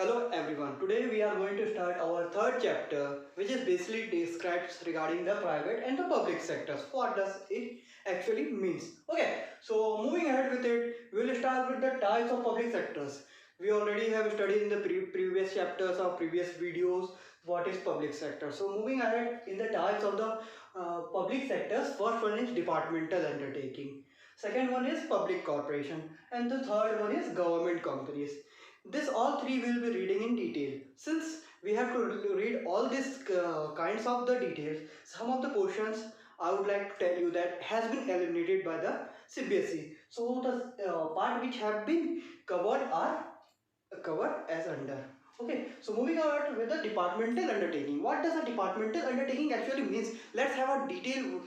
Hello everyone. Today we are going to start our third chapter, which is basically describes regarding the private and the public sectors. What does it actually means? Okay, so moving ahead with it, we'll start with the types of public sectors. We already have studied in the previous chapters or previous videos what is public sector. So moving ahead in the types of the public sectors, first one is departmental undertaking. Second one is public corporation, and the third one is government companies. This all three will be reading in detail. Since we have to read all these kinds of the details, some of the portions I would like to tell you that has been eliminated by the CBSE. So the part which have been covered are covered as under. Okay, so moving on with the departmental undertaking. What does a departmental undertaking actually means? Let's have a detailed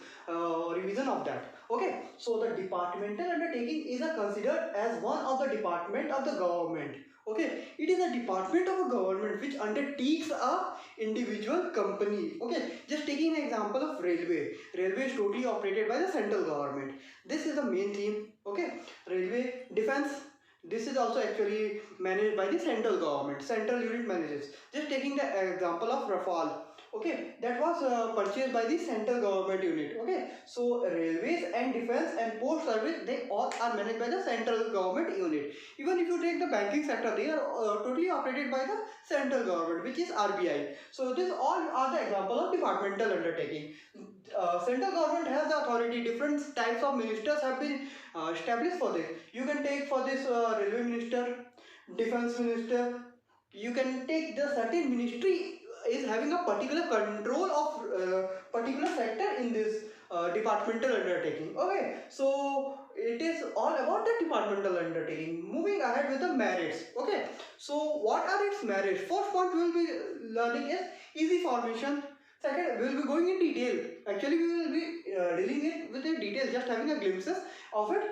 revision of that. Okay, so the departmental undertaking is considered as one of the department of the government. Okay, it is a department of a government which undertakes a individual company. Okay, just taking an example of railway. Railway is totally operated by the central government. This is the main theme. Okay, railway, defense, this is also actually managed by the central government. Central unit manages. Just taking the example of Rafale. Okay, that was purchased by the central government unit. Okay, so railways and defense and post service, they all are managed by the central government unit. Even if you take the banking sector, they are totally operated by the central government, which is RBI. So these all are the example of departmental undertaking. Central government has the authority. Different types of ministers have been established for this. You can take for this railway minister, defense minister. You can take the certain ministry is having a particular control of particular sector in this departmental undertaking. Okay, so it is all about the departmental undertaking. Moving ahead with the merits. Okay, so what are its merits? First point we will be learning is easy formation. Second, we will be going in detail. Actually, we will be dealing it with the detail, just having a glimpses of it.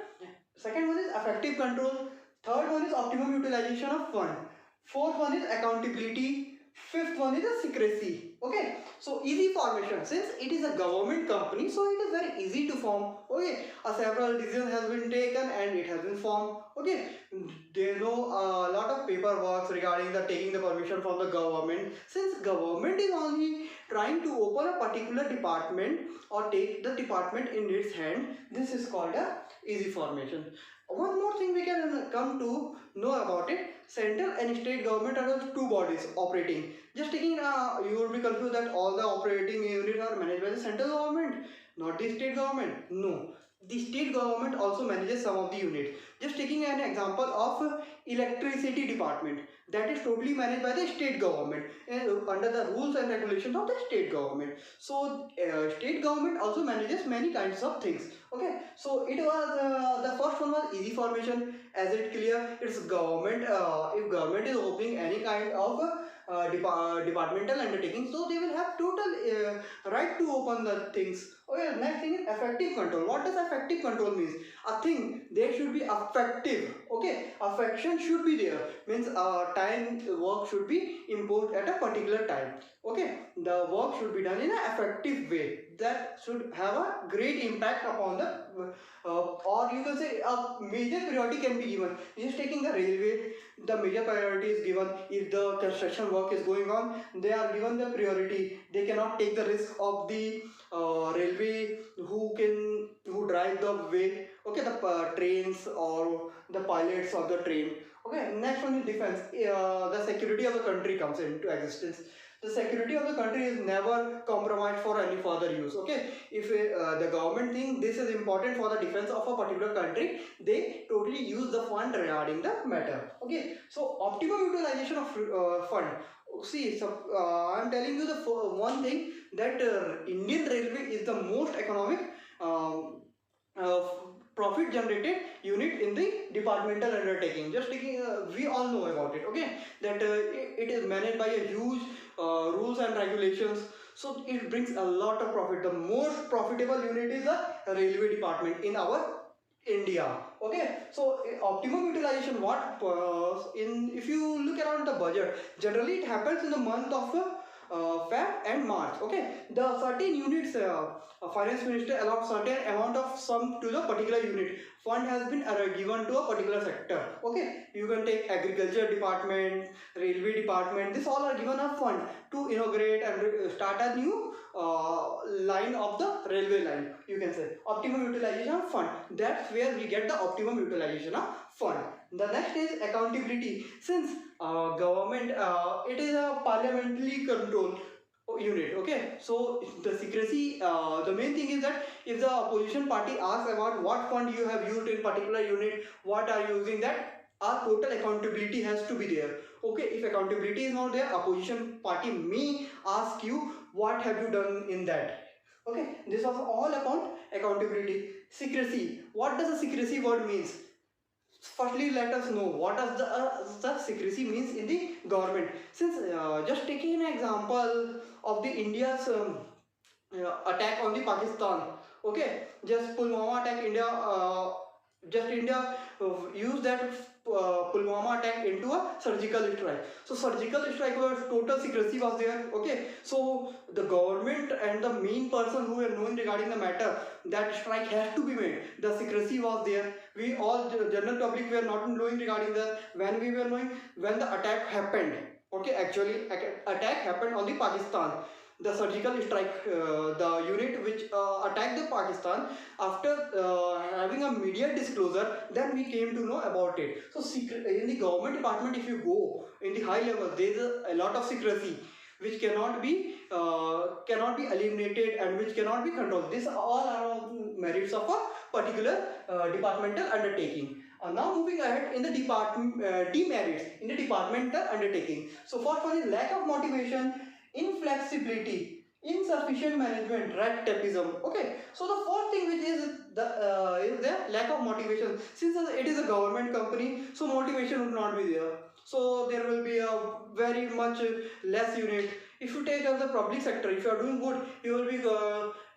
Second one is effective control. Third one is optimum utilization of fund. Fourth one is accountability. Fifth one is a secrecy. Okay, so easy formation. Since it is a government company, so it is very easy to form. Okay, a several decision has been taken and it has been formed. Okay, there is no lot of paperwork regarding the taking the permission from the government. Since government is only trying to open a particular department or take the department in its hand, this is called a easy formation. One more thing we can come to know about it, central and state government are the two bodies operating. Just taking you will be confused that all the operating units are managed by the central government, not the state government. No, the state government also manages some of the units. Just taking an example of electricity department, that is totally managed by the state government and under the rules and regulations of the state government. So state government also manages many kinds of things. Okay, so it was the first one was easy formation. As it clear, it's government. If government is opening any kind of departmental undertaking, so they will have total right to open the things. Okay, next thing is effective control. What does effective control means? A thing there should be effective. Okay, affection should be there. Means time work should be imposed at a particular time. Okay, the work should be done in an effective way. That should have a great impact upon the or you can say a major priority can be given. Just taking the railway, the major priority is given. If the construction work is going on, they are given the priority. They cannot take the risk of the railway who drive the way. Okay, the trains or the pilots of the train. Okay, next one is defense. The security of the country comes into existence. The security of the country is never compromised for any further use. Okay, if the government thinks this is important for the defense of a particular country, they totally use the fund regarding the matter. Okay, so optimum utilization of fund. See, so I am telling you the one thing that Indian Railway is the most economic uh, profit generated unit in the departmental undertaking. Just taking we all know about it. Okay, that it is managed by a huge rules and regulations, so it brings a lot of profit. The most profitable unit is the railway department in our India. Okay, so optimum utilization, what in if you look around the budget, generally it happens in the month of Feb and March. Okay, the certain units, finance minister allowed certain amount of sum to the particular unit. Fund has been given to a particular sector. Okay, you can take agriculture department, railway department. This all are given a fund to inaugurate and start a new line of the railway line. You can say optimum utilization of fund. That's where we get the optimum utilization of fund. The next is accountability. Since government, it is a parliamentary control unit. Okay, so the secrecy, the main thing is that if the opposition party asks about what fund you have used in particular unit, what are you using that, our total accountability has to be there. Okay, if accountability is not there, opposition party may ask you what have you done in that. Okay, this was all about accountability. Secrecy, what does the secrecy word means? Firstly, let us know what does the secrecy means in the government. Since just taking an example of the India's attack on the Pakistan. Okay, just Pulwama attack, India, just India used that Pulwama attack into a surgical strike. So surgical strike was total secrecy was there. Okay, so the government and the main person who were knowing regarding the matter, that strike has to be made. The secrecy was there. We all, the general public, were not knowing regarding that. When we were knowing, when the attack happened. Okay, actually attack happened on the Pakistan. The surgical strike, the unit which attacked the Pakistan, after having a media disclosure, then we came to know about it. So secret, in the government department, if you go in the high level, there is a lot of secrecy which cannot be eliminated and which cannot be controlled. These all are merits of a particular departmental undertaking. Now moving ahead in the demerits in the departmental undertaking. So first one is lack of motivation, inflexibility, insufficient management, rat tapeism. Okay, so the first thing which is the lack of motivation. Since it is a government company, so motivation would not be there. So there will be a very much less unit. If you take as the public sector, if you are doing good, you will be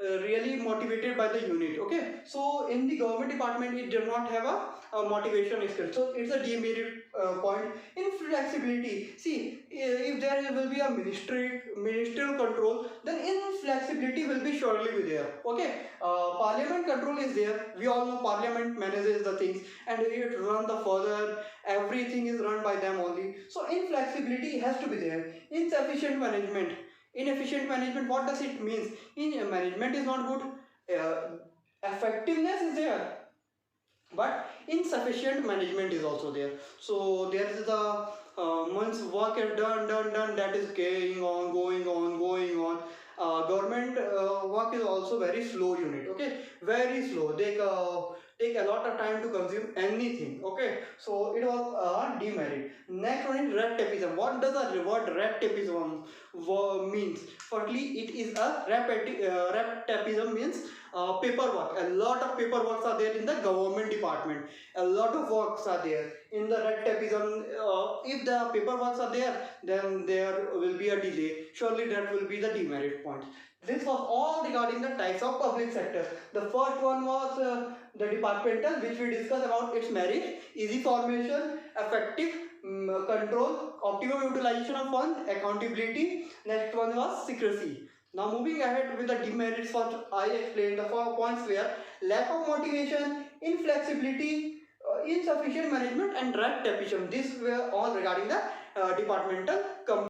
really motivated by the unit. Okay, so in the government department, it does not have a motivation skill. So it's a demerit point. Inflexibility. See, if there will be a ministerial control, then inflexibility will be surely be there. Okay, parliament control is there. We all know parliament manages the things and it run the further. Everything is run by them only. So inflexibility has to be there. Insufficient management. Inefficient management. What does it mean? In management is not good. Effectiveness is there, but insufficient management is also there. So there is the once work is done, that is going on. Government work is also very slow unit. Okay, very slow. They take a lot of time to consume anything. Okay, so it was a demerit. Next one is red tapeism. What does the word red tapeism means? Firstly, it is a red tapeism means paperwork. A lot of paperwork are there in the government department. A lot of works are there in the red tapeism. If the paperwork are there, then there will be a delay. Surely that will be the demerit point. This was all regarding the types of public sector. The first one was the departmental, which we discussed about its merit, easy formation, effective control, optimum utilization of fund, accountability. Next one was secrecy. Now moving ahead with the demerits, what I explained, the 4 points were lack of motivation, inflexibility, insufficient management and rat tapeism. These were all regarding the departmental